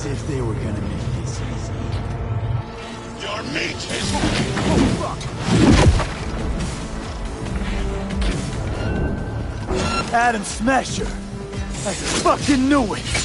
As if they were gonna make this easy. Your meat is... Oh, fuck! Adam Smasher! I fucking knew it!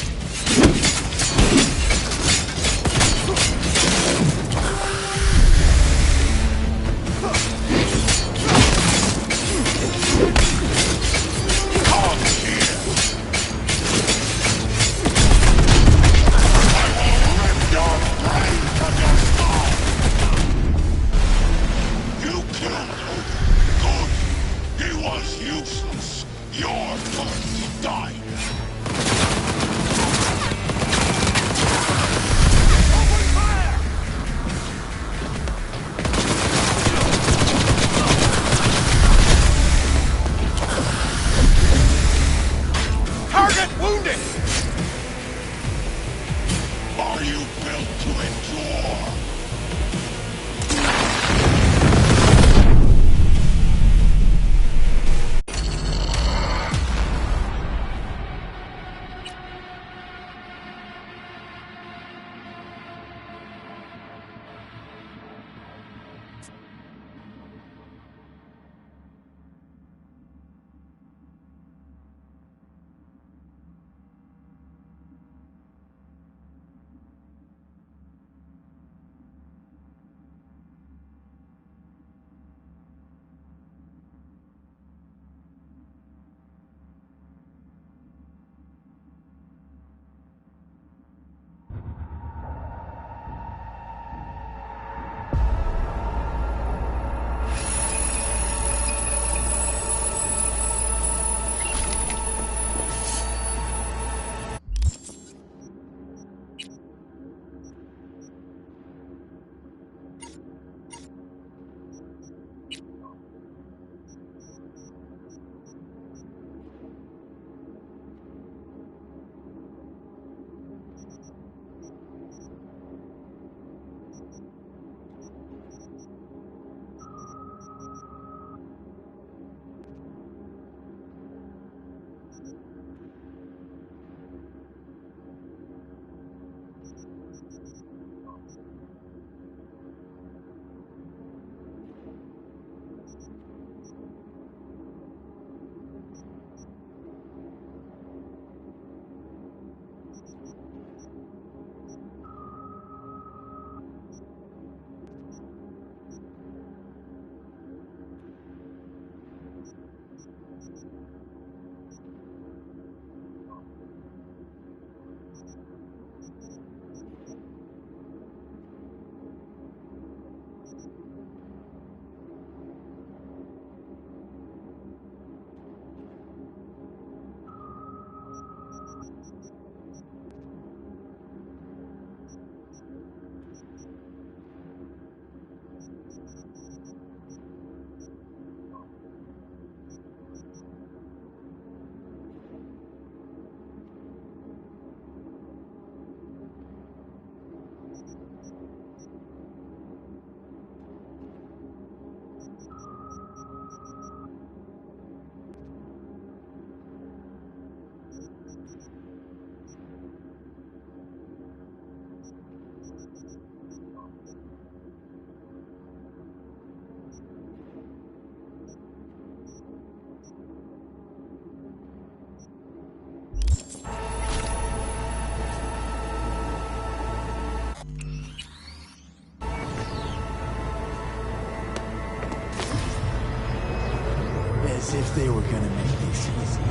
As if they were gonna make this easy.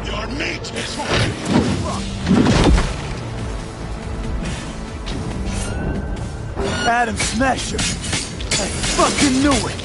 Your meat is... Adam Smasher! I fucking knew it!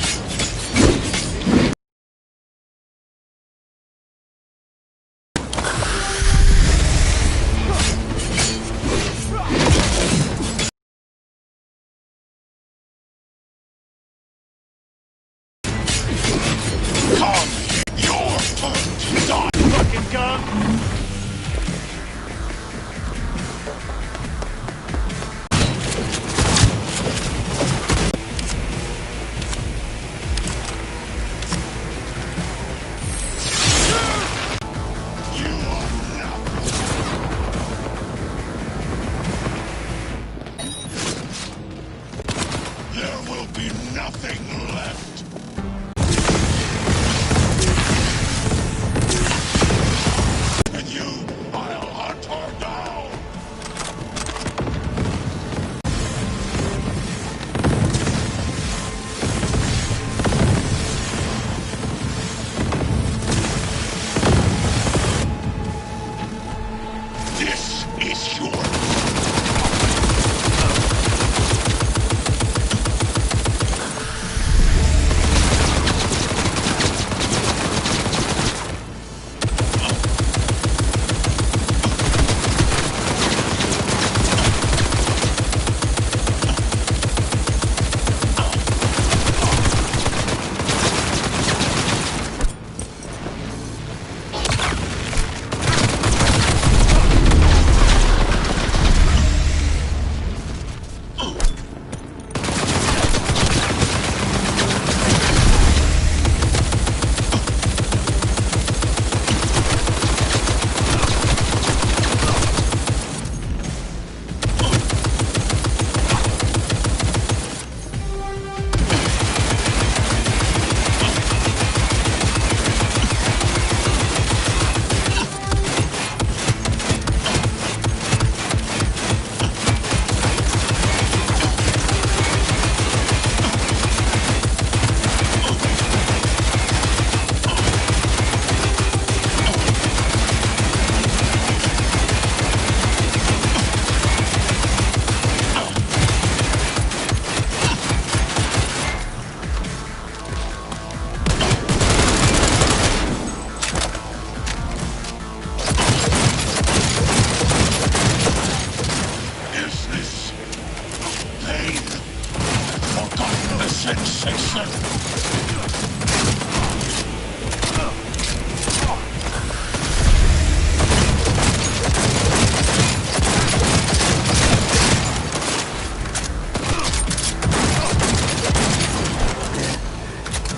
This is your...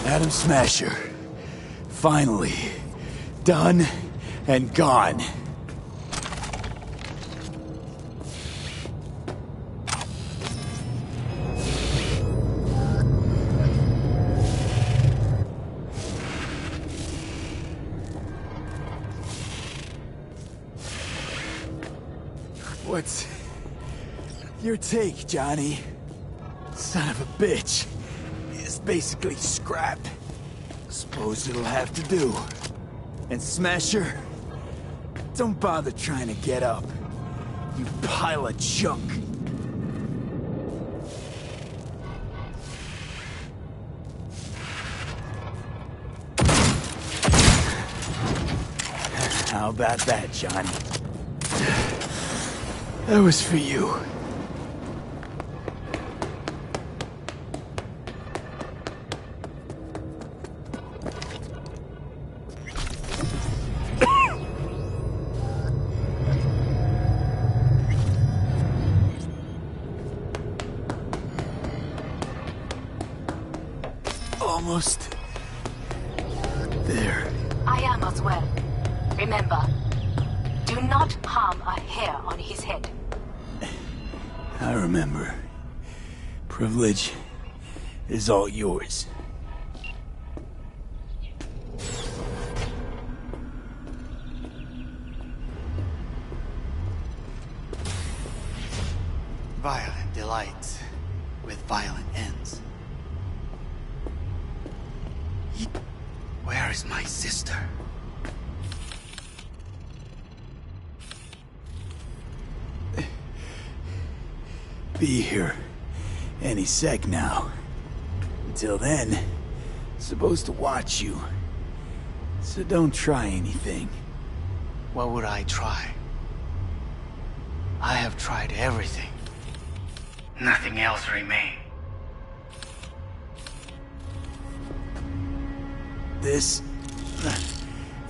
Atom Smasher. Finally. Done and gone. What's your take, Johnny? Son of a bitch. It's basically scrapped. Suppose it'll have to do. And Smasher, don't bother trying to get up. You pile of junk. How about that, Johnny? That was for you. Almost there. I am as well. Remember, do not harm a hair on his head. I remember. Privilege is all yours. Violent delights with violent ends. Where is my sister? Be here any sec now. Until then, supposed to watch you. So don't try anything. What would I try? I have tried everything. Nothing else remains. This,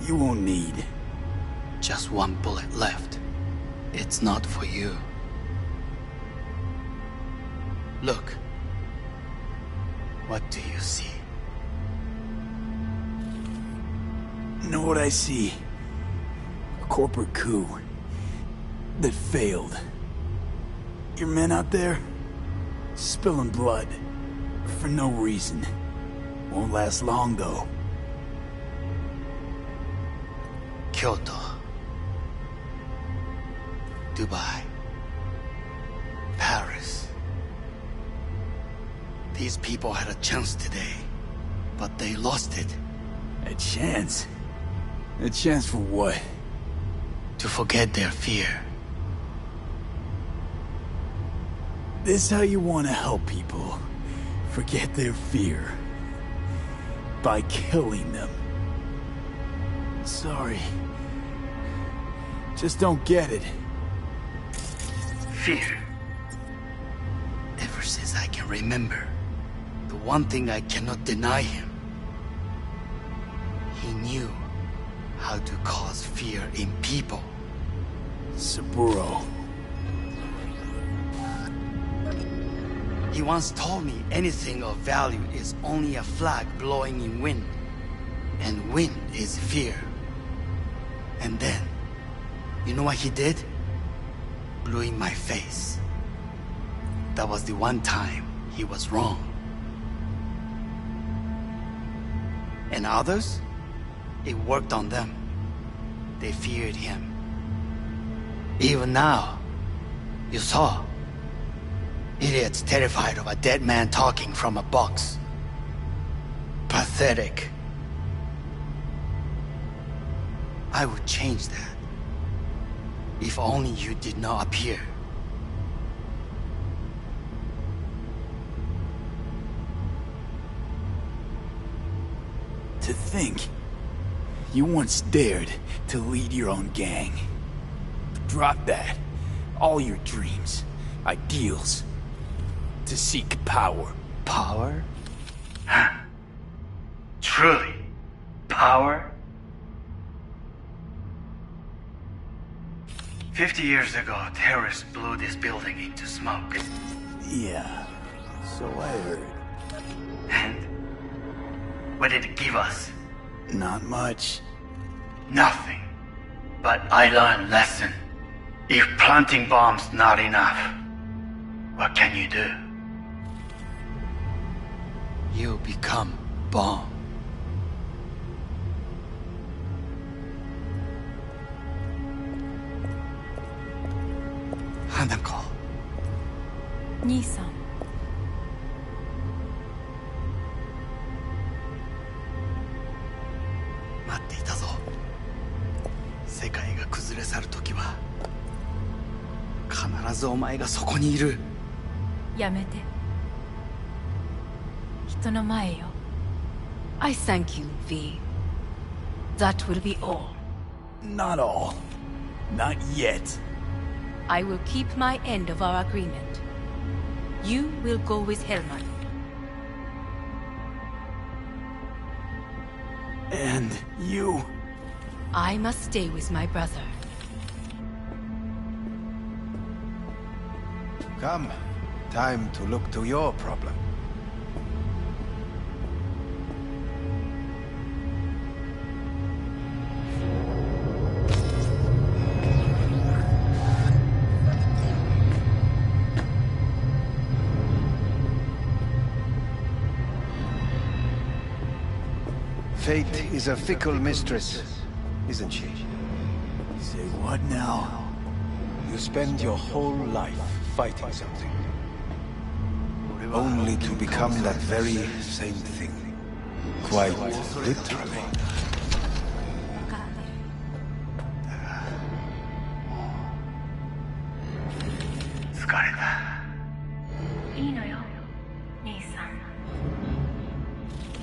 you won't need. Just one bullet left. It's not for you. Look. What do you see? Know what I see? A corporate coup that failed. Your men out there, spilling blood for no reason. Won't last long though. Kyoto, Dubai, Paris. These people had a chance today, but they lost it. A chance? A chance for what? To forget their fear This how you want to help people forget their fear? By killing them. Sorry. Just don't get it. Fear. Ever since I can remember, the one thing I cannot deny him. He knew how to cause fear in people. Saburo. He once told me anything of value is only a flag blowing in wind. And wind is fear. And then, you know what he did? Blew in my face. That was the one time he was wrong. And others? It worked on them. They feared him. Even now, you saw. Idiots terrified of a dead man talking from a box. Pathetic. I would change that. If only you did not appear. To think, you once dared to lead your own gang. Drop that. All your dreams, ideals. To seek power. Power? Truly, power? 50 years ago, terrorists blew this building into smoke. Yeah, so I heard. And what did it give us? Not much. Nothing. But I learned a lesson. If planting bombs not enough, what can you do? You become bomb. Hanako. 兄さん。待っていたぞ。世界が崩れ去る時は必ずお前がそこにいる。やめて。人の前よ。I thank you, V. That will be all. Not all. Not yet. I will keep my end of our agreement. You will go with Hellman. And you? I must stay with my brother. Come. Time to look to your problem. Fate is a fickle mistress, isn't she? Say what now? You spend your whole life fighting something, only to become that very same thing. Quite literally. 疲れた。いいのよ、兄さん。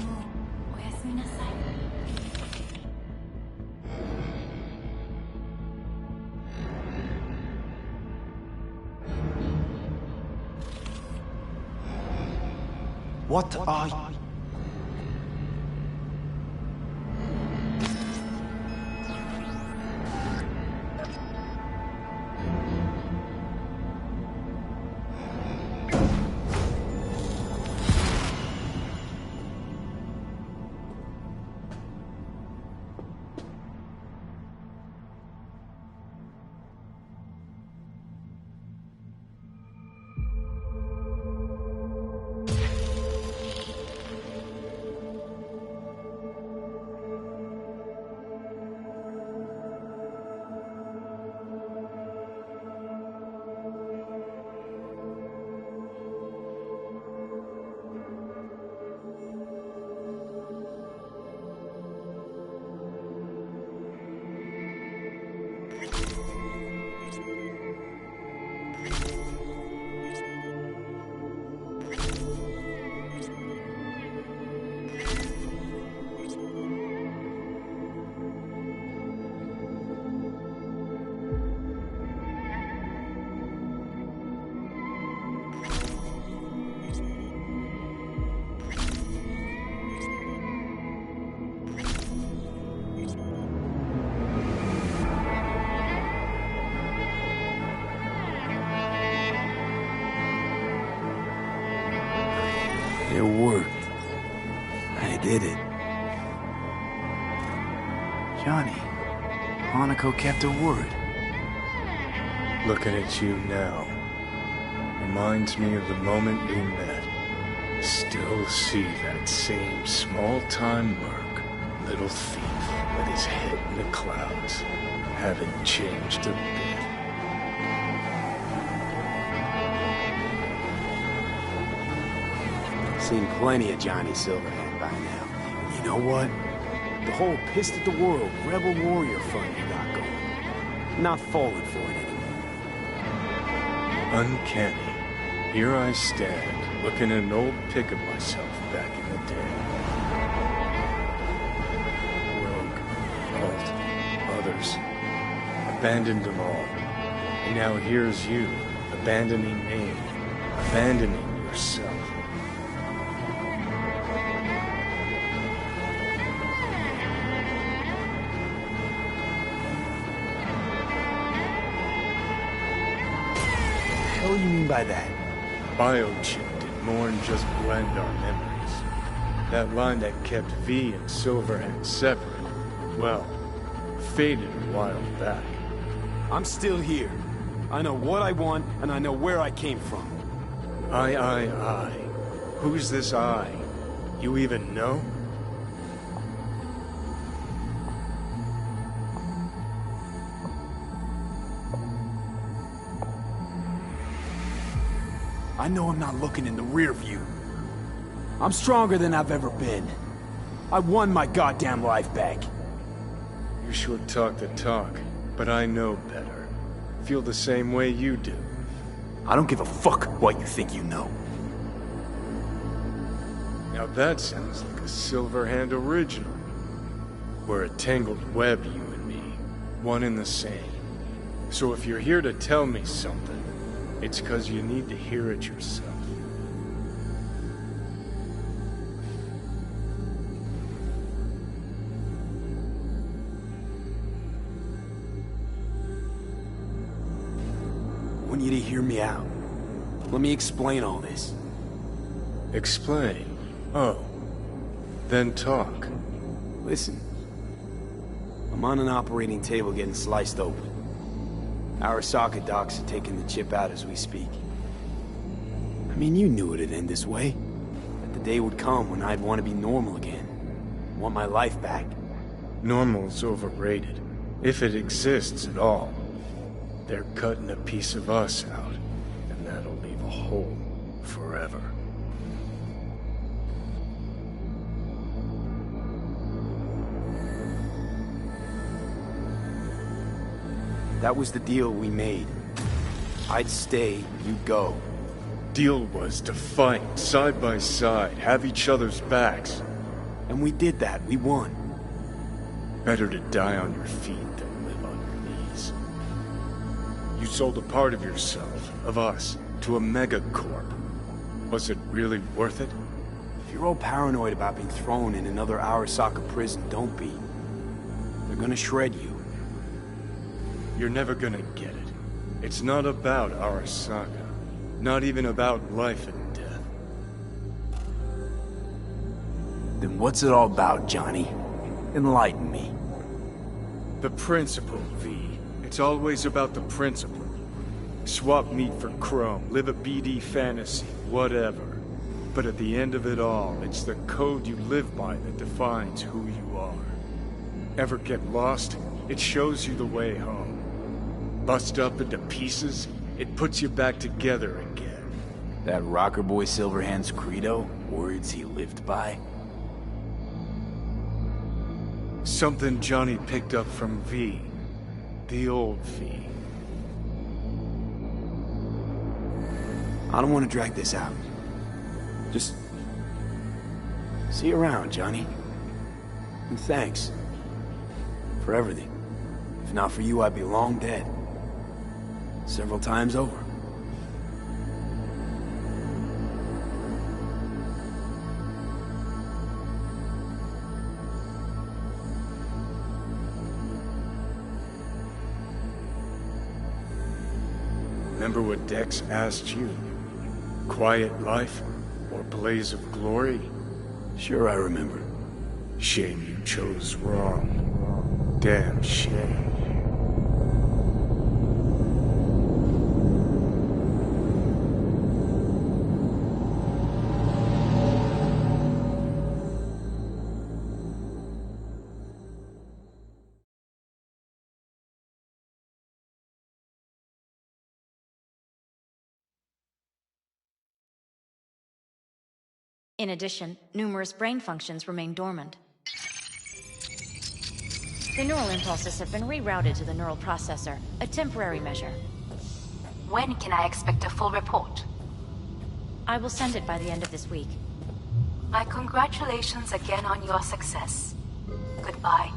もうおやすみなさい。What are you? did it. Johnny, Hanako kept her word. Looking at you now reminds me of the moment we met. Still see that same small-time merc, little thief with his head in the clouds. Haven't changed a bit. Seen plenty of Johnny Silverhand by now. You know what? The whole pissed at the world, rebel warrior fun you got going. Not falling for it anymore. Uncanny. Here I stand, looking at an old pic of myself back in the day. Rogue, Alt, others. Abandoned them all. And now here's you, abandoning me, abandoning yourself. What do you mean by that? Biochip did more than just blend our memories. That line that kept V and Silverhand separate, well, faded a while back. I'm still here. I know what I want, and I know where I came from. I. Who's this I? You even know? I know I'm not looking in the rear view. I'm stronger than I've ever been. I won my goddamn life back. You sure talk the talk, but I know better. Feel the same way you do. I don't give a fuck what you think you know. Now that sounds like a Silverhand original. We're a tangled web, you and me. One and the same. So if you're here to tell me something, it's 'cause you need to hear it yourself. I want you to hear me out. Let me explain all this. Explain. Oh. Then talk. Listen. I'm on an operating table getting sliced open. Arasaka docs are taking the chip out as we speak. I mean, you knew it'd end this way. That the day would come when I'd want to be normal again. Want my life back. Normal's overrated. If it exists at all. They're cutting a piece of us out, and that'll leave a hole forever. That was the deal we made. I'd stay, you'd go. Deal was to fight, side by side, have each other's backs. And we did that, we won. Better to die on your feet than live on your knees. You sold a part of yourself, of us, to a megacorp. Was it really worth it? If you're all paranoid about being thrown in another Arasaka prison, don't be. They're gonna shred you. You're never gonna get it. It's not about Arasaka. Not even about life and death. Then what's it all about, Johnny? Enlighten me. The principle, V. It's always about the principle. Swap meat for chrome, live a BD fantasy, whatever. But at the end of it all, it's the code you live by that defines who you are. Ever get lost? It shows you the way home. Bust up into pieces, it puts you back together again. That rocker boy Silverhand's credo? Words he lived by? Something Johnny picked up from V. The old V. I don't want to drag this out. Just... see you around, Johnny. And thanks. For everything. If not for you, I'd be long dead. Several times over. Remember what Dex asked you? Quiet life or blaze of glory? Sure I remember. Shame you chose wrong. Damn shame. In addition, numerous brain functions remain dormant. The neural impulses have been rerouted to the neural processor, a temporary measure. When can I expect a full report? I will send it by the end of this week. My congratulations again on your success. Goodbye.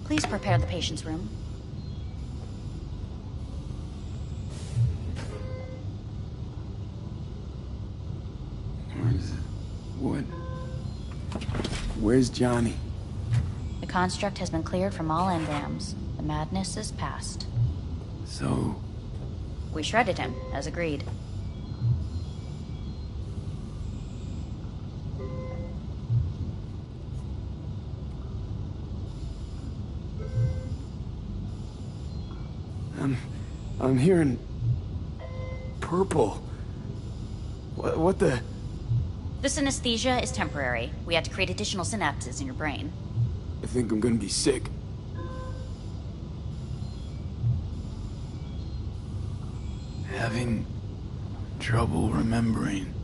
Please prepare the patient's room. Where's Johnny? The construct has been cleared from all engrams. The madness is past. So... We shredded him, as agreed. I'm hearing... purple. What the... The synesthesia is temporary. We had to create additional synapses in your brain. I think I'm gonna be sick. Having trouble remembering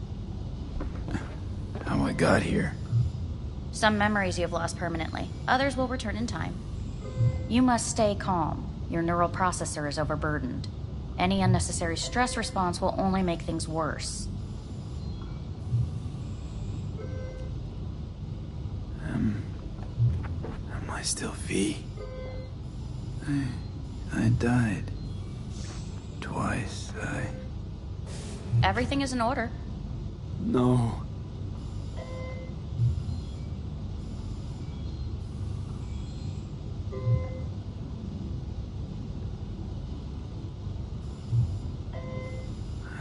how I got here. Some memories you have lost permanently. Others will return in time. You must stay calm. Your neural processor is overburdened. Any unnecessary stress response will only make things worse. Am I still V? I died. Twice, Everything is in order. No.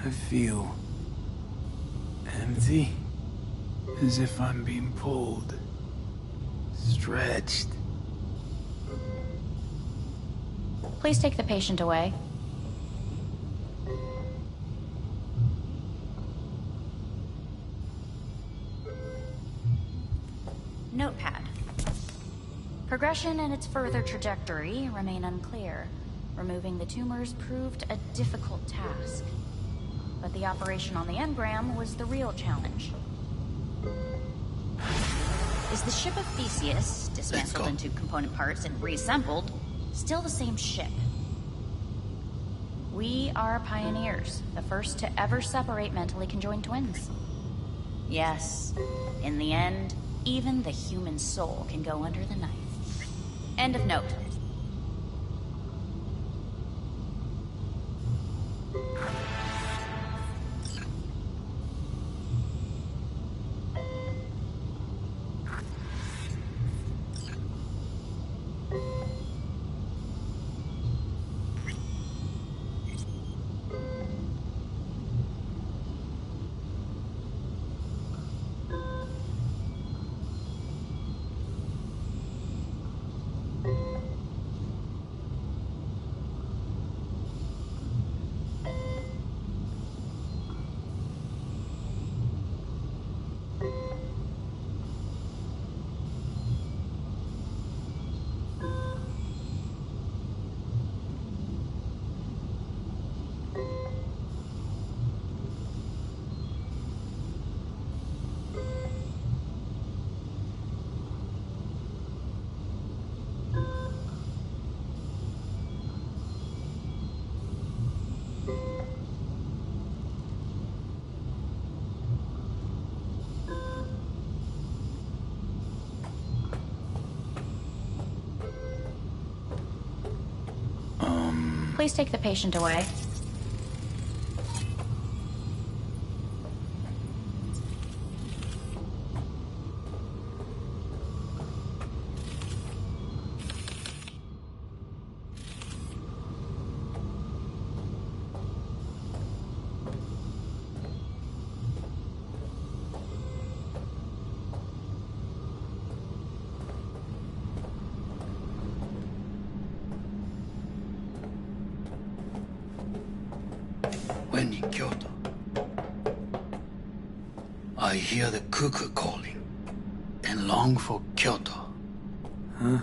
I feel... empty. As if I'm being pulled. Stretched. Please take the patient away. Notepad. Progression and its further trajectory remain unclear. Removing the tumors proved a difficult task. But the operation on the engram was the real challenge. Is the ship of Theseus, dismantled into component parts and reassembled, still the same ship? We are pioneers, the first to ever separate mentally conjoined twins. Yes, in the end, even the human soul can go under the knife. End of note. Please take the patient away. when in Kyoto. I hear the cuckoo calling and long for Kyoto. Huh?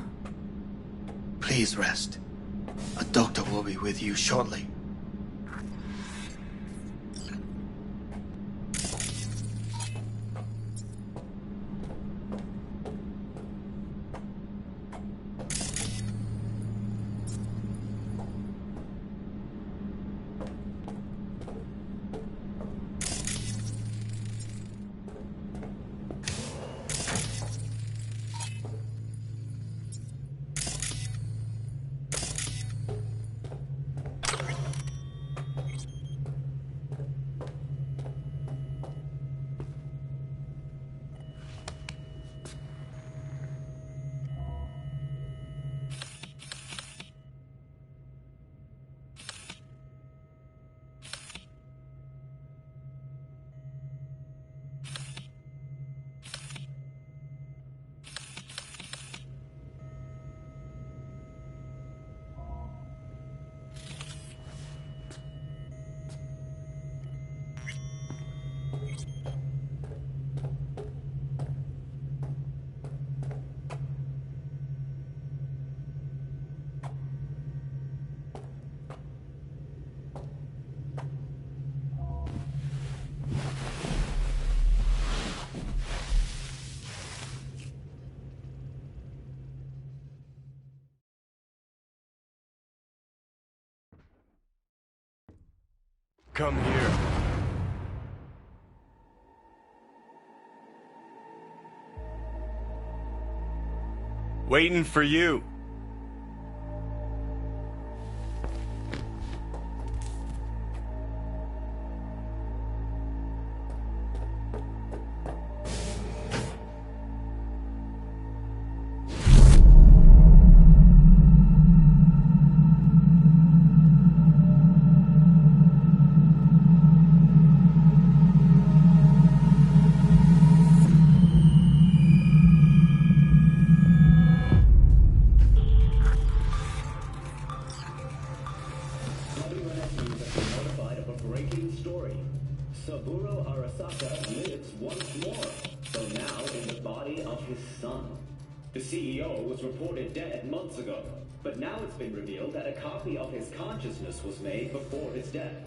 Please rest. A doctor will be with you shortly. Come here. Waiting for you. The CEO was reported dead months ago, but now it's been revealed that a copy of his consciousness was made before his death.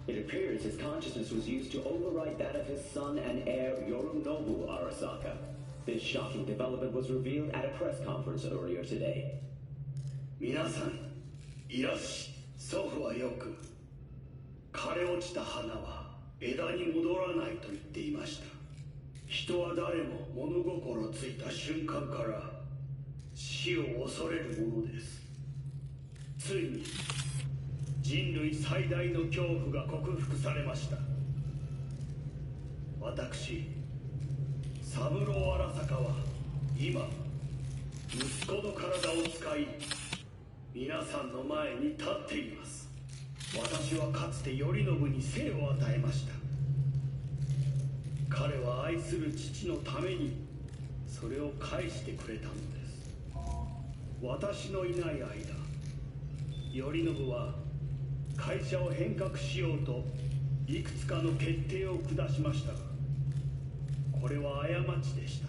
It appears his consciousness was used to overwrite that of his son and heir Yorinobu Arasaka. This shocking development was revealed at a press conference earlier today. 皆さん、よし、祖父はよく、枯れ落ちた花は枝に戻らないと言っていました。人は誰も物心ついた瞬間から死を恐れるものです。ついに人類最大の恐怖が克服されました。私、三郎荒坂は今、息子の体を使い、皆さんの前に立っています。私はかつて頼信に生を与えました。彼は愛する父のためにそれを返してくれたのです。私のいない間、頼信は会社を変革しようといくつかの決定を下しましたが、これは過ちでした。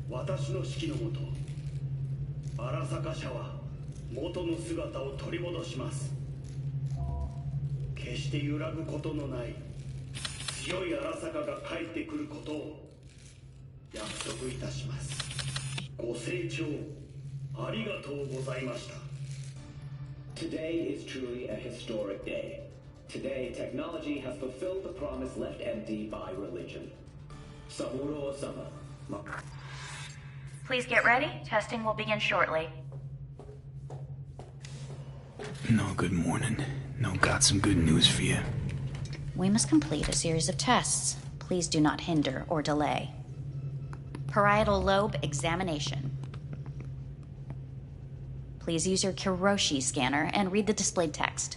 私の指揮のもと、荒坂社は元の姿を取り戻します。決して揺らぐことのない強い荒坂が帰ってくることを約束いたします。ご清聴ありがとうございました。 Today is truly a historic day. Today, technology has fulfilled the promise left empty by religion. Saburo-sama. Please get ready. Testing will begin shortly. No, good morning. No, got some good news for you. We must complete a series of tests. Please do not hinder or delay. Parietal lobe examination. Please use your Kiroshi scanner and read the displayed text.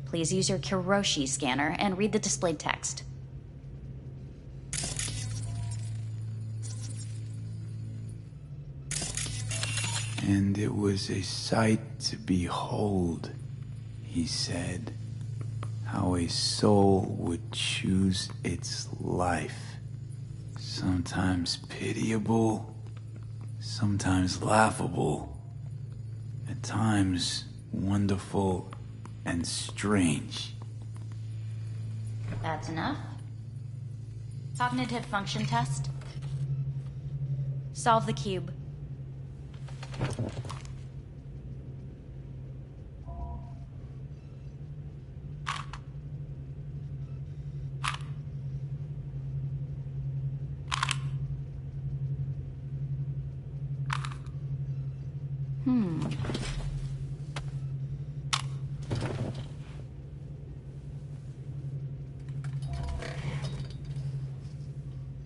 Please use your Kiroshi scanner and read the displayed text. And it was a sight to behold, he said, how a soul would choose its life. Sometimes pitiable, sometimes laughable, at times wonderful and strange. That's enough. Cognitive function test. Solve the cube.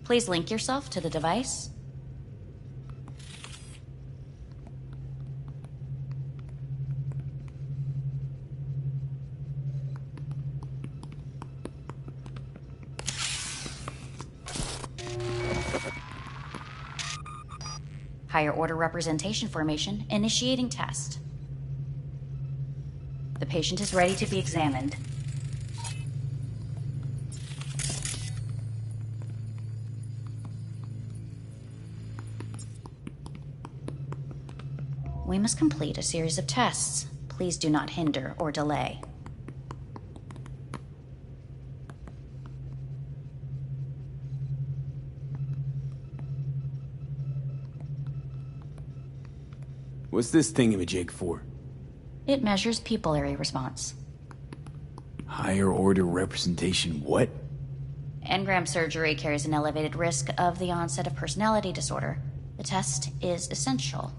Please link yourself to the device. Higher order representation formation, initiating test. The patient is ready to be examined. We must complete a series of tests. Please do not hinder or delay. What's this thingamajig for? It measures pupillary response. Higher order representation what? Engram surgery carries an elevated risk of the onset of personality disorder. The test is essential.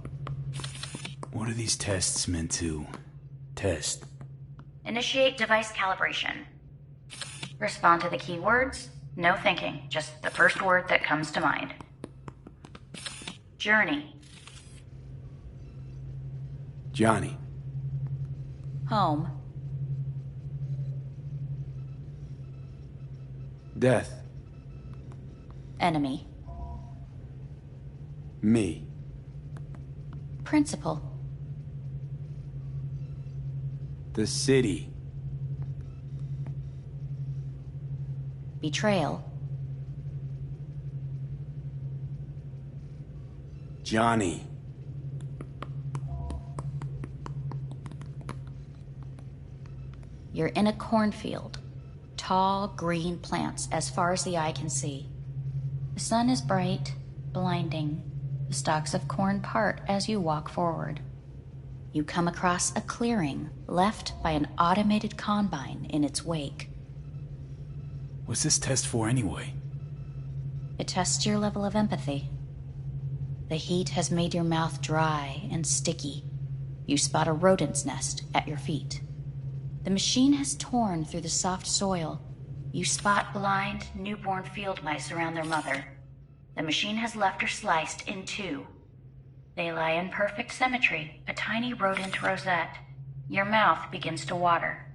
What are these tests meant to test? Initiate device calibration. Respond to the keywords. No thinking, just the first word that comes to mind. Journey. Johnny. Home. Death. Enemy. Me. Principal. The city. Betrayal. Johnny. You're in a cornfield. Tall, green plants as far as the eye can see. The sun is bright, blinding. The stalks of corn part as you walk forward. You come across a clearing left by an automated combine in its wake. What's this test for anyway? It tests your level of empathy. The heat has made your mouth dry and sticky. You spot a rodent's nest at your feet. The machine has torn through the soft soil. You spot blind, newborn field mice around their mother. The machine has left her sliced in two. They lie in perfect symmetry, a tiny rodent rosette. Your mouth begins to water.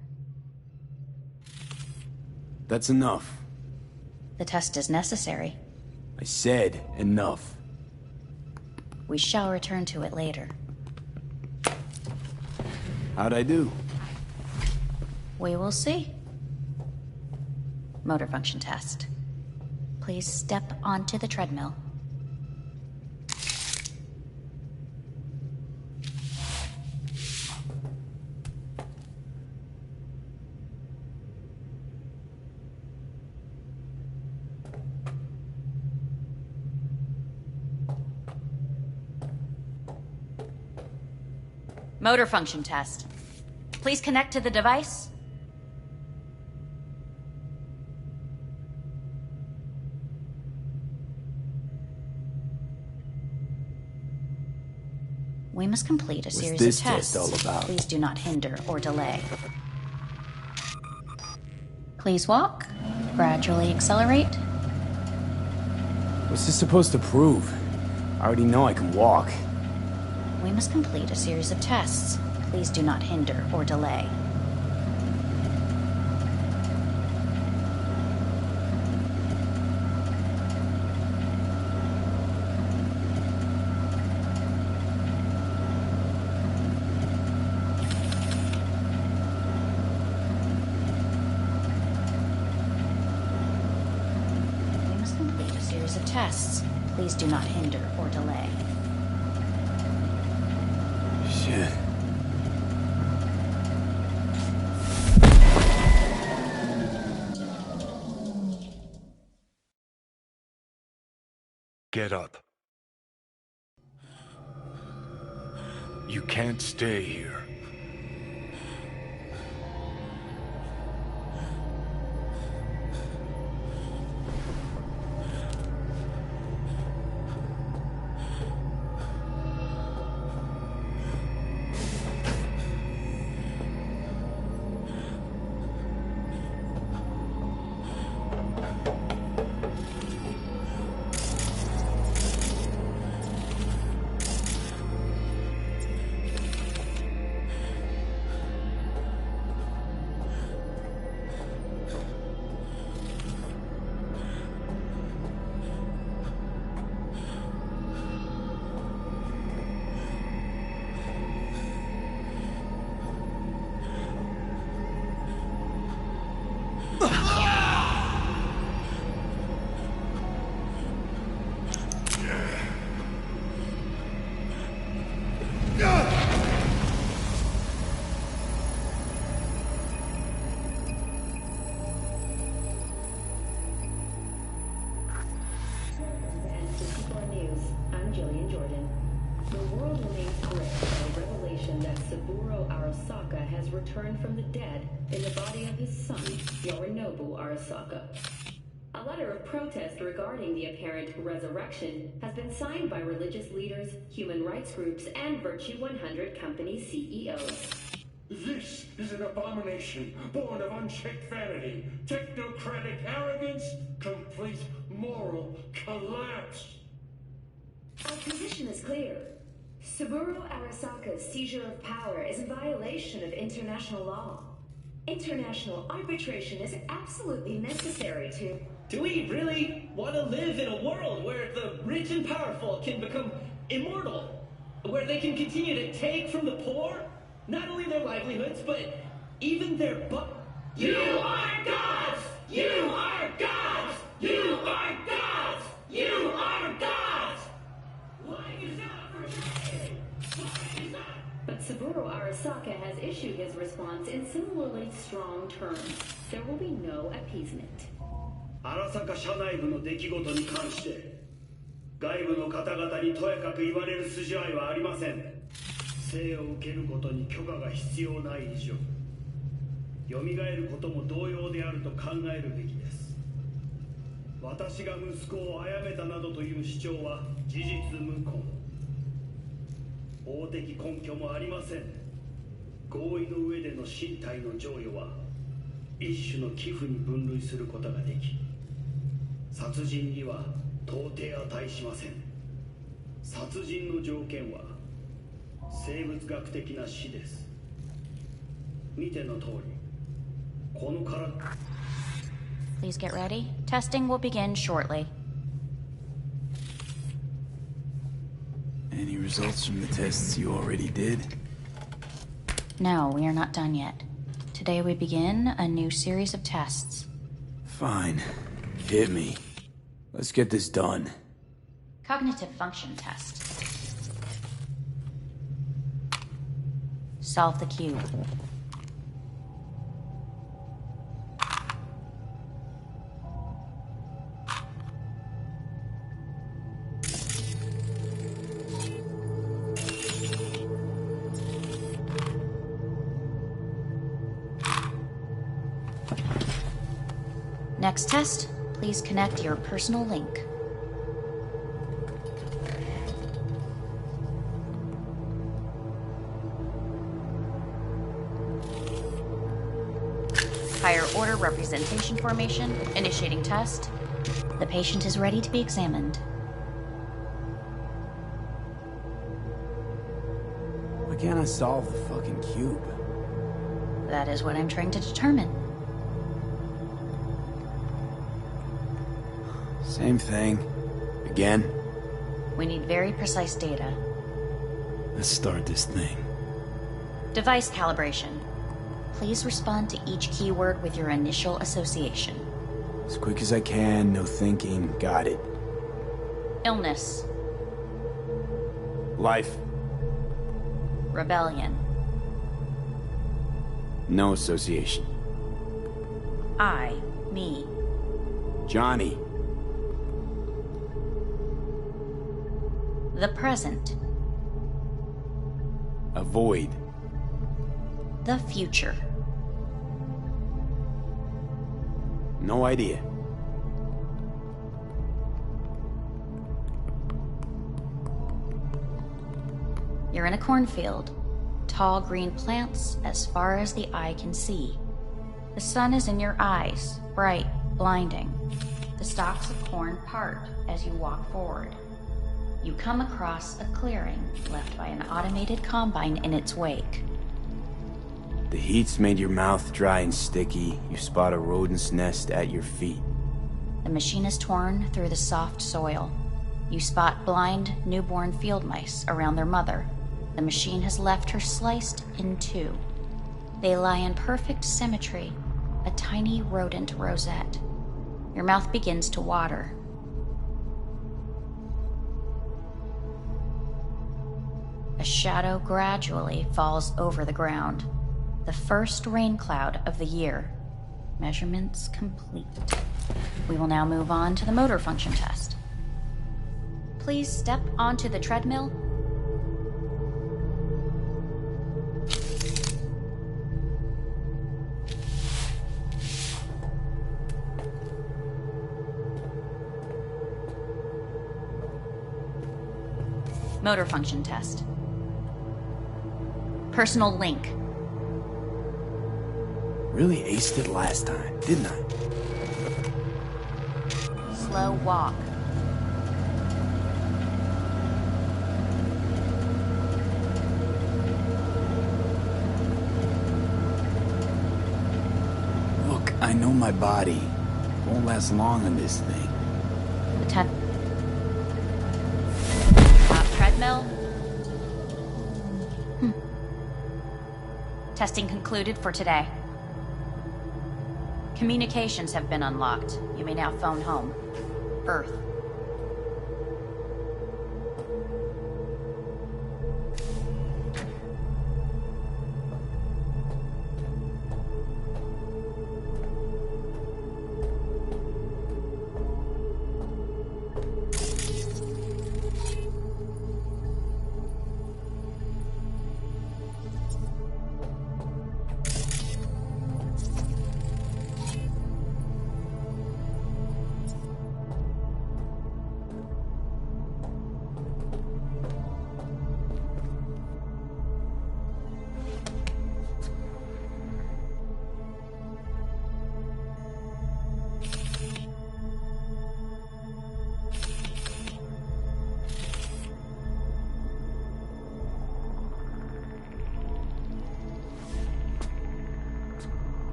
That's enough. The test is necessary. I said enough. We shall return to it later. How'd I do? We will see. Motor function test. Please step onto the treadmill. Motor function test. Please connect to the device. We must complete a series of tests. What's this test all about? Please do not hinder or delay. Please walk. Gradually accelerate. What's this supposed to prove? I already know I can walk. We must complete a series of tests. Please do not hinder or delay. tests, please do not hinder or delay. Shit. Get up. You can't stay here. Returned from the dead in the body of his son, Yorinobu Arasaka. A letter of protest regarding the apparent resurrection has been signed by religious leaders, human rights groups, and Virtue 100 company CEOs. This is an abomination born of unchecked vanity, technocratic arrogance, complete moral collapse. Our position is clear. Saburo Arasaka's seizure of power is in violation of international law. International arbitration is absolutely necessary to... Do we really want to live in a world where the rich and powerful can become immortal? Where they can continue to take from the poor? Not only their livelihoods, but even their You are gods! You are gods! You are gods! You are gods! Lying is not forgiven! Lying is not... But Saburo Arasaka has issued his response in similarly strong terms. There will be no appeasement. 荒坂社内部の出来事に関して外部の方々にとやかく言われる筋合いはありません。生を受けることに許可が必要ない以上蘇ることも同様であると考えるべきです。私が息子を殺めたなどという主張は事実無根。法的根拠もありません。合意の上での身体の贈与は一種の寄付に分類することができ殺人には到底値しません。殺人の条件は生物学的な死です。見ての通り、この体。Please get ready. Testing will begin shortly. Any results from the tests you already did? No, we are not done yet. Today we begin a new series of tests. Fine. Hit me. Let's get this done. Cognitive function test. Solve the cube. Next test, please connect your personal link. Higher order representation formation, initiating test. The patient is ready to be examined. Why can't I solve the fucking cube? That is what I'm trying to determine. Same thing. Again? We need very precise data. Let's start this thing. Device calibration. Please respond to each keyword with your initial association. As quick as I can, no thinking. Got it. Illness. Life. Rebellion. No association. I, me. Johnny. The present. Avoid. The future. No idea. You're in a cornfield. Tall green plants as far as the eye can see. The sun is in your eyes, bright, blinding. The stalks of corn part as you walk forward. You come across a clearing left by an automated combine in its wake. The heat's made your mouth dry and sticky. You spot a rodent's nest at your feet. The machine is torn through the soft soil. You spot blind, newborn field mice around their mother. The machine has left her sliced in two. They lie in perfect symmetry, a tiny rodent rosette. Your mouth begins to water. A shadow gradually falls over the ground. The first rain cloud of the year. Measurements complete. We will now move on to the motor function test. Please step onto the treadmill. Motor function test. Personal link. Really aced it last time, didn't I? Slow walk. Look, I know my body. Won't last long on this thing. Treadmill. Testing concluded for today. Communications have been unlocked. You may now phone home. Earth.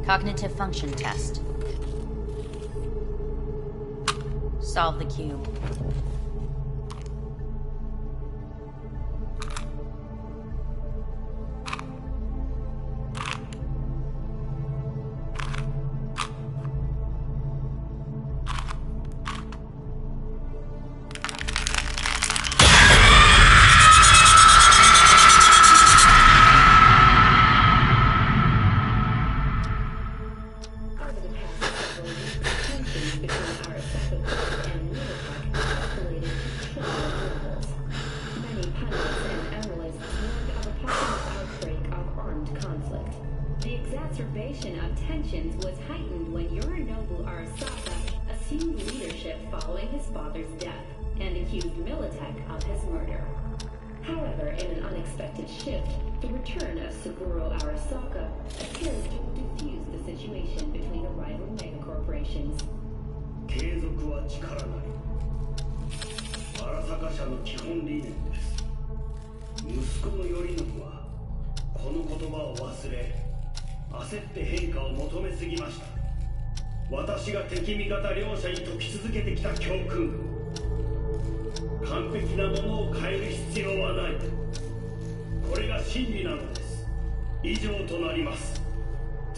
Cognitive function test. Solve the cube.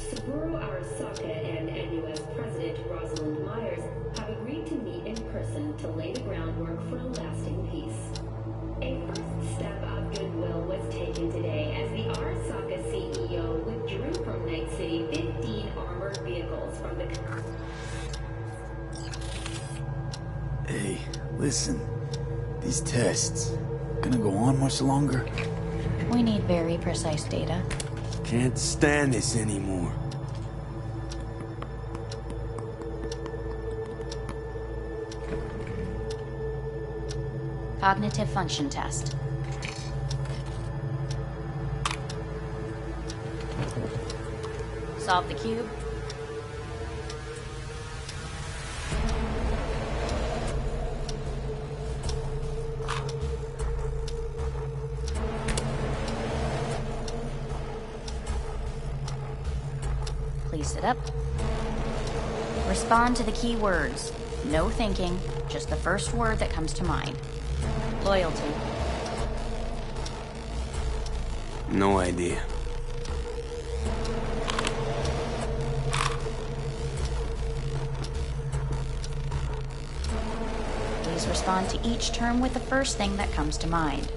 Saburo Arasaka and NUS President Rosalind Myers have agreed to meet in person to lay the groundwork for a lasting peace. A first step of goodwill was taken today as the Arasaka CEO withdrew from Night City 15 armored vehicles from the... Hey, listen. These tests, gonna go on much longer? We need very precise data. Can't stand this anymore. Cognitive function test. Solve the cube. Please sit up. Respond to the key words. No thinking, just the first word that comes to mind. Loyalty. No idea. Please respond to each term with the first thing that comes to mind.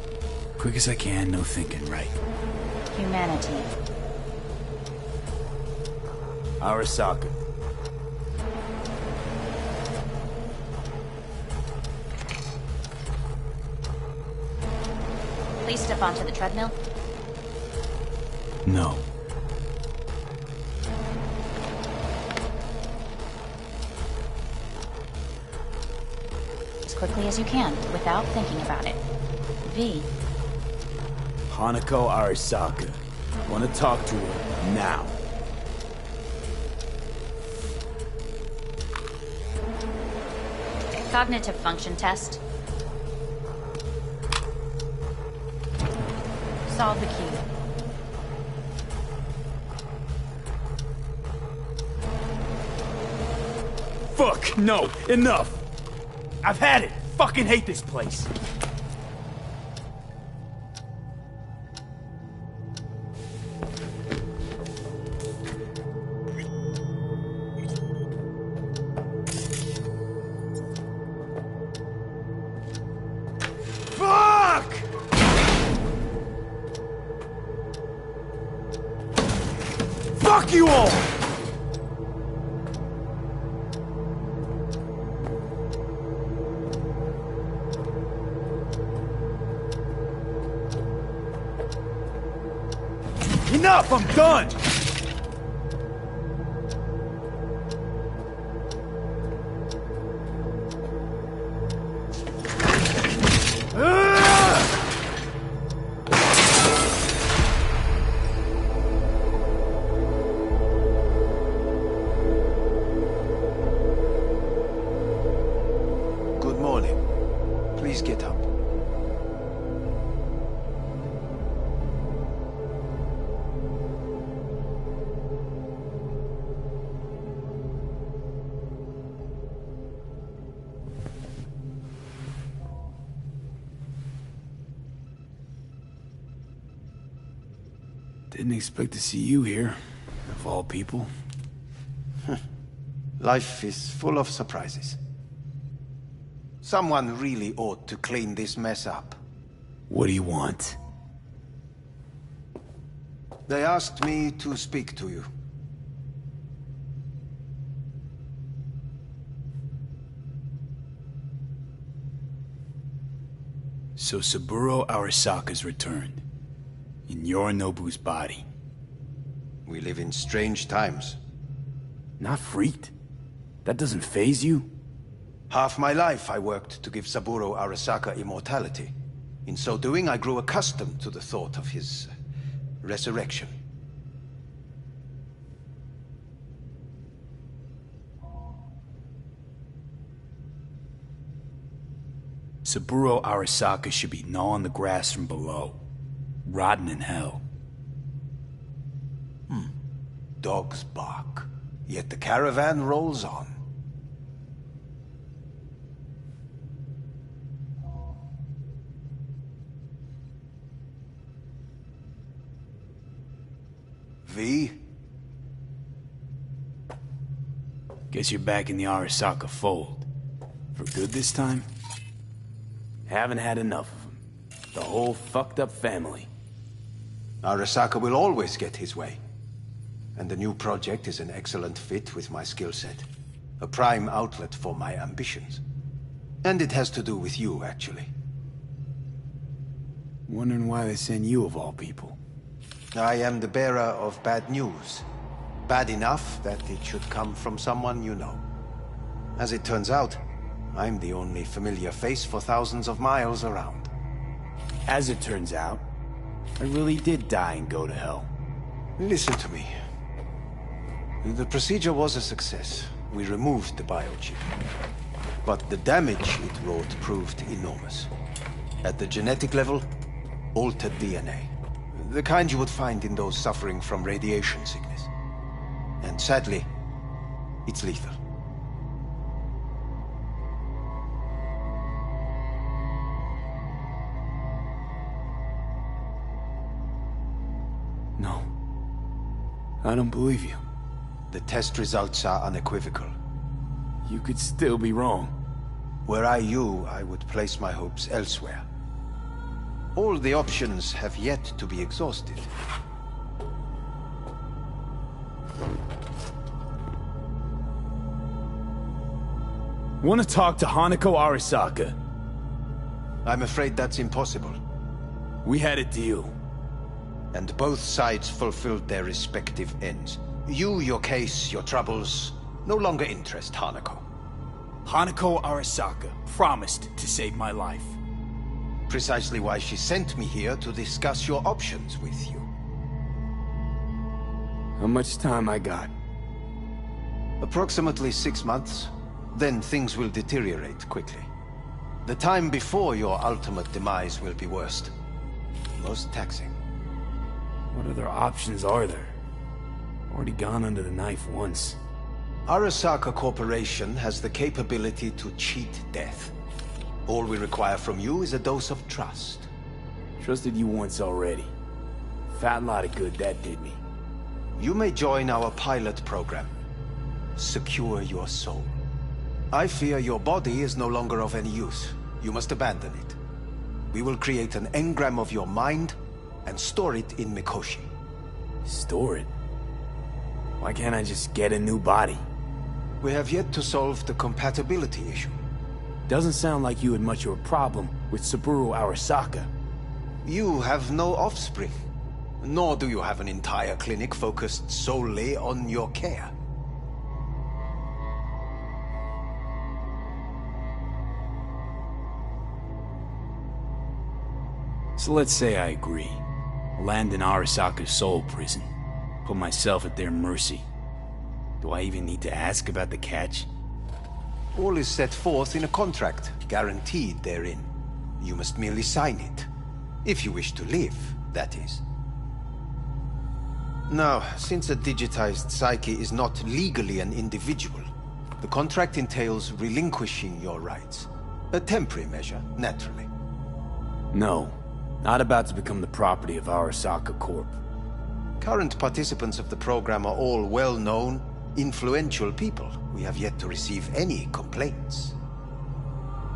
Quick as I can, no thinking, right? Humanity. Arasaka. Please step onto the treadmill. No. As quickly as you can, without thinking about it. V. Hanako Arasaka. Want to talk to her now. Cognitive function test. Solve the cube. Fuck, no, enough! I've had it! Fucking hate this place! Fuck you all! Enough! I'm done! Good morning. Please get up. Didn't expect to see you here, of all people. Life is full of surprises. Someone really ought to clean this mess up. What do you want? They asked me to speak to you. So Saburo Arasaka's returned. In Yorinobu's body. We live in strange times. Not freaked? That doesn't faze you? Half my life I worked to give Saburo Arasaka immortality. In so doing, I grew accustomed to the thought of his resurrection. Saburo Arasaka should be gnawing the grass from below, rotting in hell. Dogs bark, yet the caravan rolls on. V? Guess you're back in the Arasaka fold. For good this time? Haven't had enough of them. The whole fucked up family. Arasaka will always get his way. And the new project is an excellent fit with my skill set. A prime outlet for my ambitions. And it has to do with you, actually. Wondering why they send you of all people. I am the bearer of bad news. Bad enough that it should come from someone you know. As it turns out, I'm the only familiar face for thousands of miles around. As it turns out, I really did die and go to hell. Listen to me. The procedure was a success. We removed the biochip. But the damage it wrought proved enormous. At the genetic level, altered DNA. The kind you would find in those suffering from radiation sickness. And sadly, it's lethal. No. I don't believe you. The test results are unequivocal. You could still be wrong. Were I you, I would place my hopes elsewhere. All the options have yet to be exhausted. Want to talk to Hanako Arasaka? I'm afraid that's impossible. We had a deal. And both sides fulfilled their respective ends. You, your case, your troubles, no longer interest Hanako. Hanako Arasaka promised to save my life. Precisely why she sent me here to discuss your options with you. How much time I got? Approximately 6 months. Then things will deteriorate quickly. The time before your ultimate demise will be worst. Most taxing. What other options are there? Already gone under the knife once. Arasaka Corporation has the capability to cheat death. All we require from you is a dose of trust. Trusted you once already. Fat lot of good that did me. You may join our pilot program. Secure your soul. I fear your body is no longer of any use. You must abandon it. We will create an engram of your mind and store it in Mikoshi. Store it? Why can't I just get a new body? We have yet to solve the compatibility issue. Doesn't sound like you had much of a problem with Saburo Arasaka. You have no offspring. Nor do you have an entire clinic focused solely on your care. So let's say I agree. Land in Arasaka's soul prison. Put myself at their mercy. Do I even need to ask about the catch? All is set forth in a contract, guaranteed therein. You must merely sign it. If you wish to live, that is. Now, since a digitized psyche is not legally an individual, the contract entails relinquishing your rights. A temporary measure, naturally. No. Not about to become the property of Arasaka Corp. Current participants of the program are all well-known, influential people. We have yet to receive any complaints.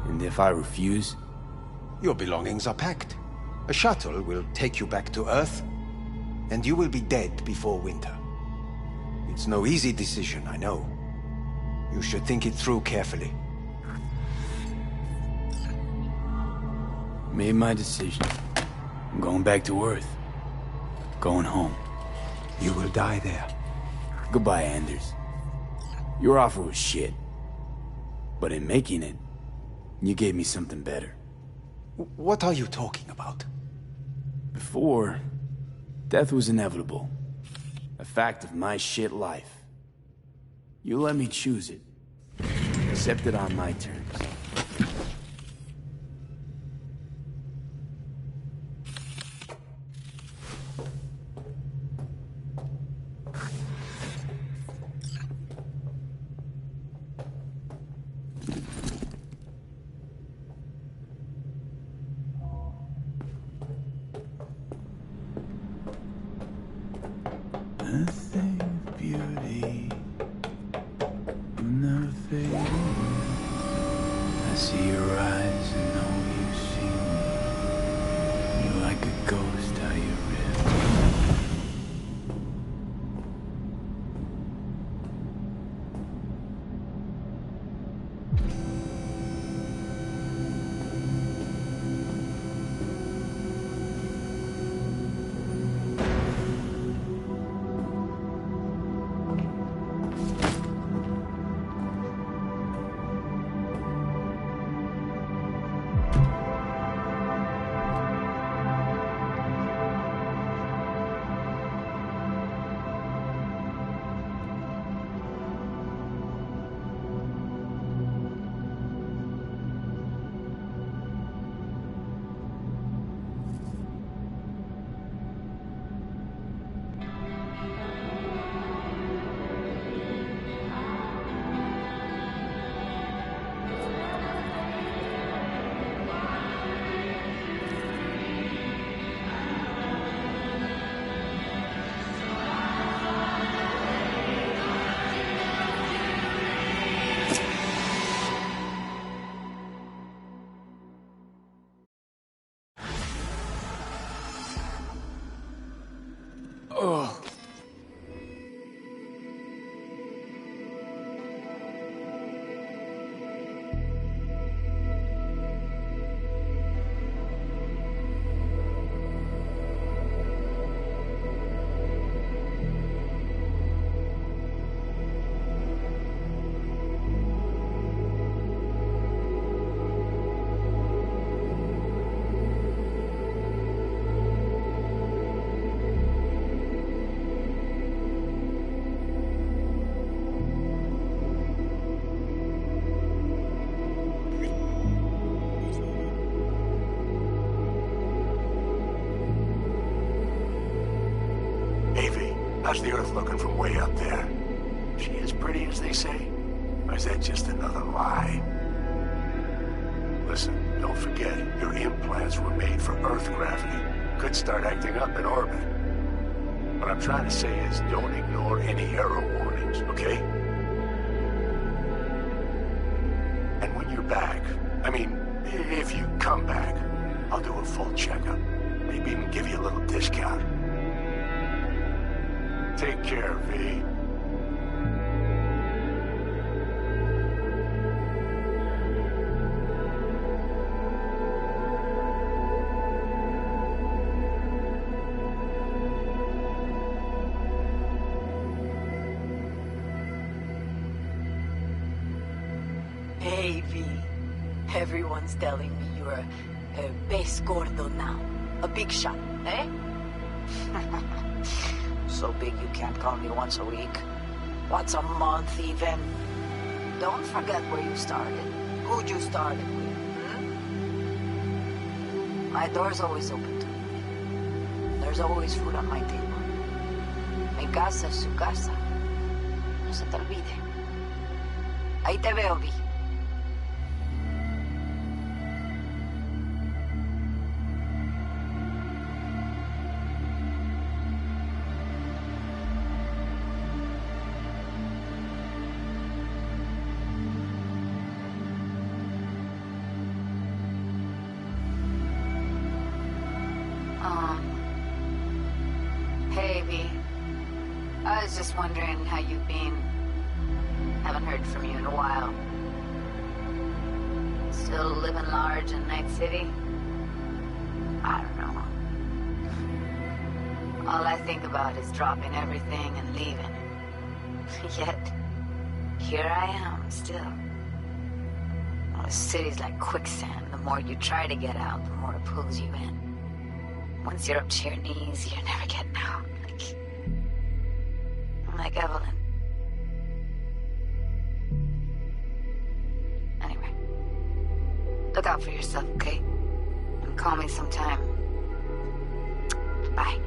And if I refuse? Your belongings are packed. A shuttle will take you back to Earth, and you will be dead before winter. It's no easy decision, I know. You should think it through carefully. Made my decision. I'm going back to Earth. Going home. You will die there. Goodbye, Anders. Your offer was shit. But in making it, you gave me something better. What are you talking about? Before, death was inevitable. A fact of my shit life. You let me choose it. Accept it on my terms. Nothing of beauty will never fade away. I see your eyes and know you see me. You're like a ghost how you rip. How's the Earth looking from way up there? She as pretty as they say? Or is that just another lie? Listen, don't forget, your implants were made for Earth gravity. Could start acting up in orbit. What I'm trying to say is, don't ignore any error warnings, okay? And when you're back, I mean, if you come back, I'll do a full checkup. Maybe even give you a little discount. Take care, V. Hey, V. Everyone's telling me you're a base gordo now. A big shot, eh? So big you can't call me once a week. Once a month, even. Don't forget where you started. Who'd you started with, My door's always open to you. There's always food on my table. Mi casa es su casa. No se te olvide. Ahí te veo, Vi. V. I was just wondering how you've been. Haven't heard from you in a while. Still living large in Night City? I don't know. All I think about is dropping everything and leaving. Yet, here I am, still. Oh, the city's like quicksand. The more you try to get out, the more it pulls you in. Once you're up to your knees, you're never getting out. Like Evelyn. Anyway. Look out for yourself, okay? And call me sometime. Bye.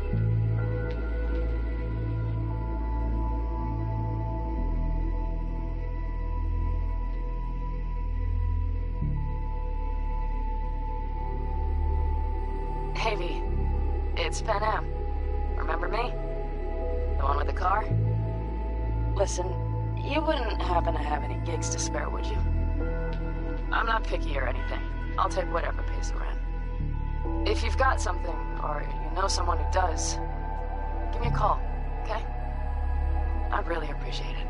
Hey, V. It's Pan Am. Remember me? The one with the car? Listen, you wouldn't happen to have any gigs to spare, would you? I'm not picky or anything. I'll take whatever pays the rent. If you've got something, or you know someone who does, give me a call, okay? I'd really appreciate it.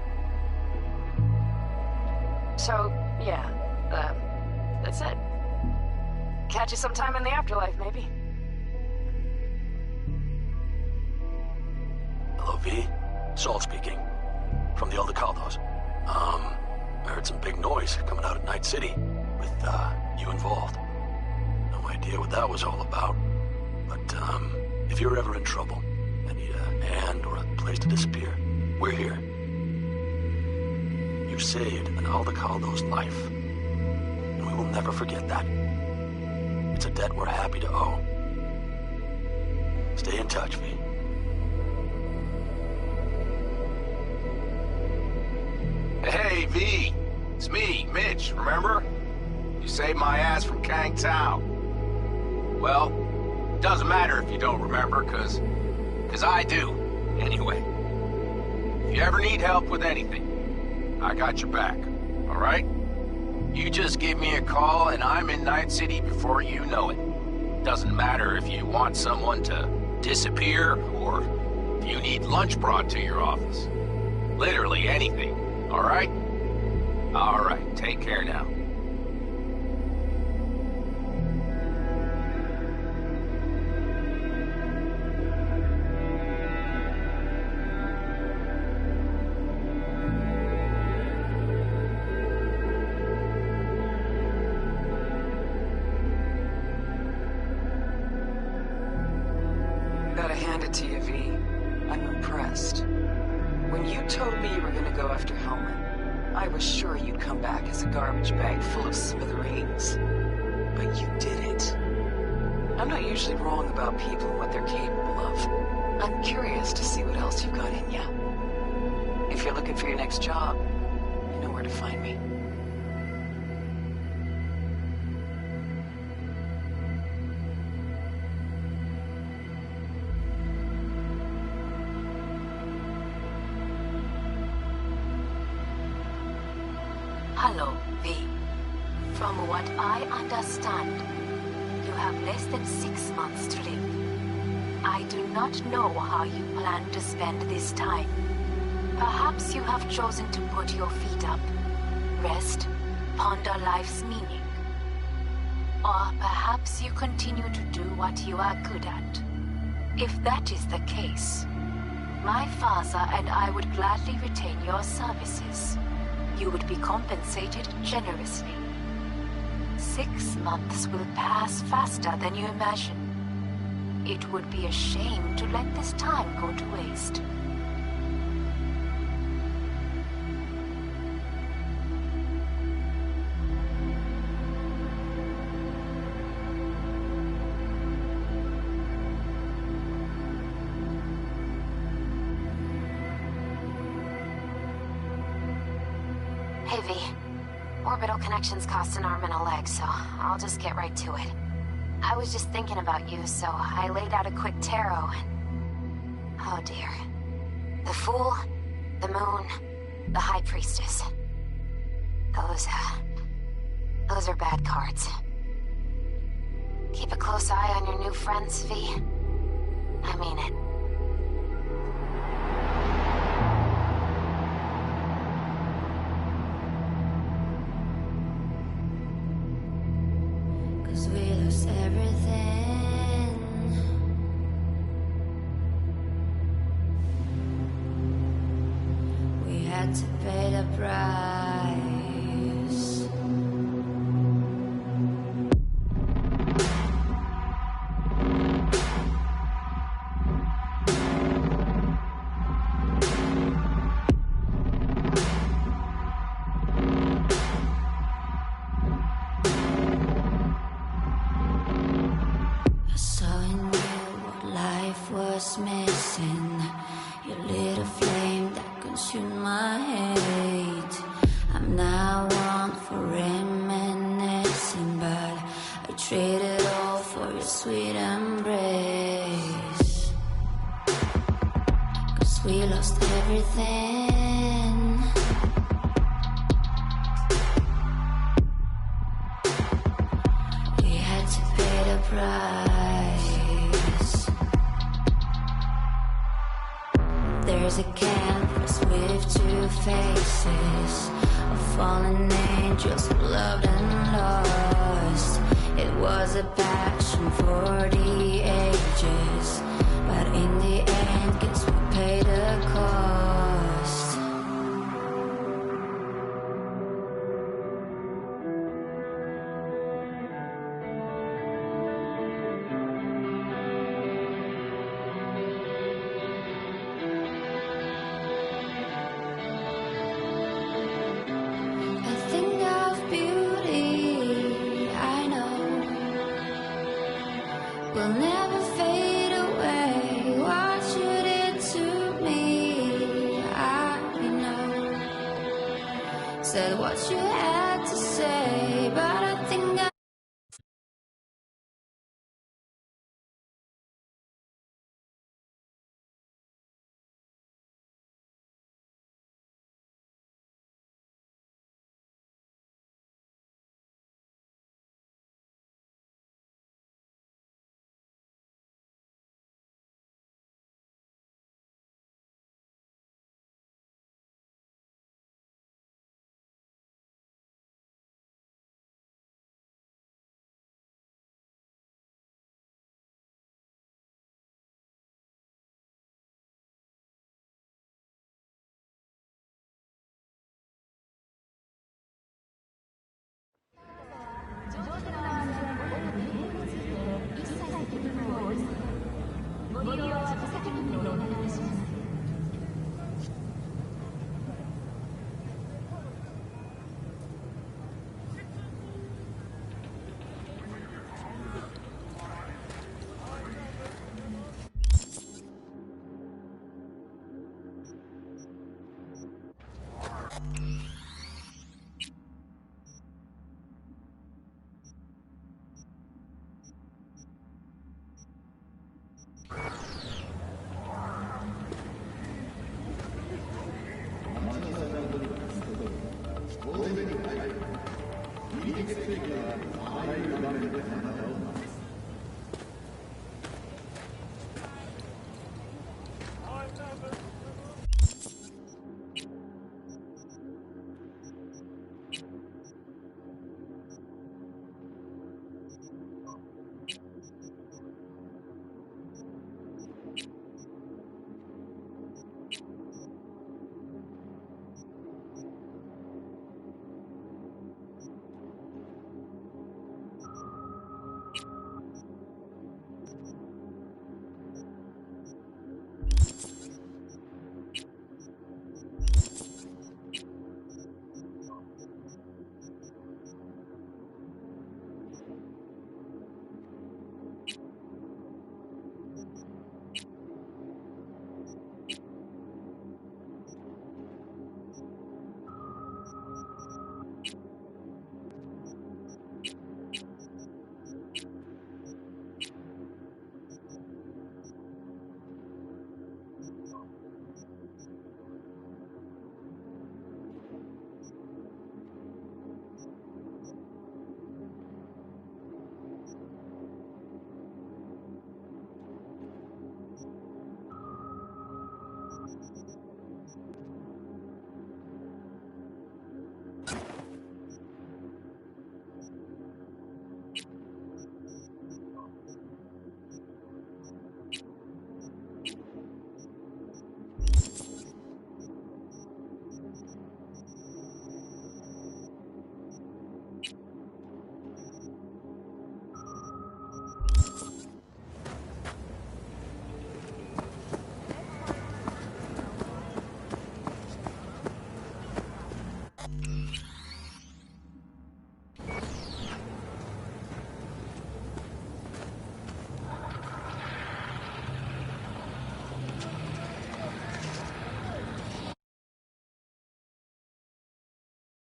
So, yeah, that's it. Catch you sometime in the afterlife, maybe. Hello, V. Saul speaking. From the Aldecaldos. I heard some big noise coming out of Night City, with, you involved. No idea what that was all about. But, if you're ever in trouble, and need a hand or a place to disappear, we're here. You saved an Aldecaldo's life. And we will never forget that. It's a debt we're happy to owe. Stay in touch, V. Hey, V. It's me, Mitch, remember? You saved my ass from Kang Tao. Well, doesn't matter if you don't remember, cause I do, anyway. If you ever need help with anything, I got your back, alright? You just give me a call and I'm in Night City before you know it. Doesn't matter if you want someone to disappear or if you need lunch brought to your office. Literally anything. All right? All right, take care now. Gotta hand it to you, V. I'm impressed. When you told me you were gonna go after Hellman, I was sure you'd come back as a garbage bag full of smithereens. But you did it. I'm not usually wrong about people and what they're capable of. I'm curious to see what else you've got in ya. If you're looking for your next job, you know where to find me. Hello, V. From what I understand, you have less than 6 months to live. I do not know how you plan to spend this time. Perhaps you have chosen to put your feet up, rest, ponder life's meaning. Or perhaps you continue to do what you are good at. If that is the case, my father and I would gladly retain your services. You would be compensated generously. 6 months will pass faster than you imagine. It would be a shame to let this time go to waste. Hey, V. Orbital connections cost an arm and a leg, so I'll just get right to it. I was just thinking about you, so I laid out a quick tarot and... Oh dear. The Fool, the Moon, the High Priestess. Those are bad cards. Keep a close eye on your new friends, V. I mean it. 'cause we lost everything. We had to pay the price. Missing. You lit a flame that consumed my hate. I'm now one for reminiscing, but I traded all for your sweet embrace. 'Cause we lost everything. We had to pay the price. There's a canvas with two faces of fallen angels who loved and lost. It was a passion for the ages, but in the end, guess we paid the cost. Will never fade away. What you did to me, I know. Said what you had.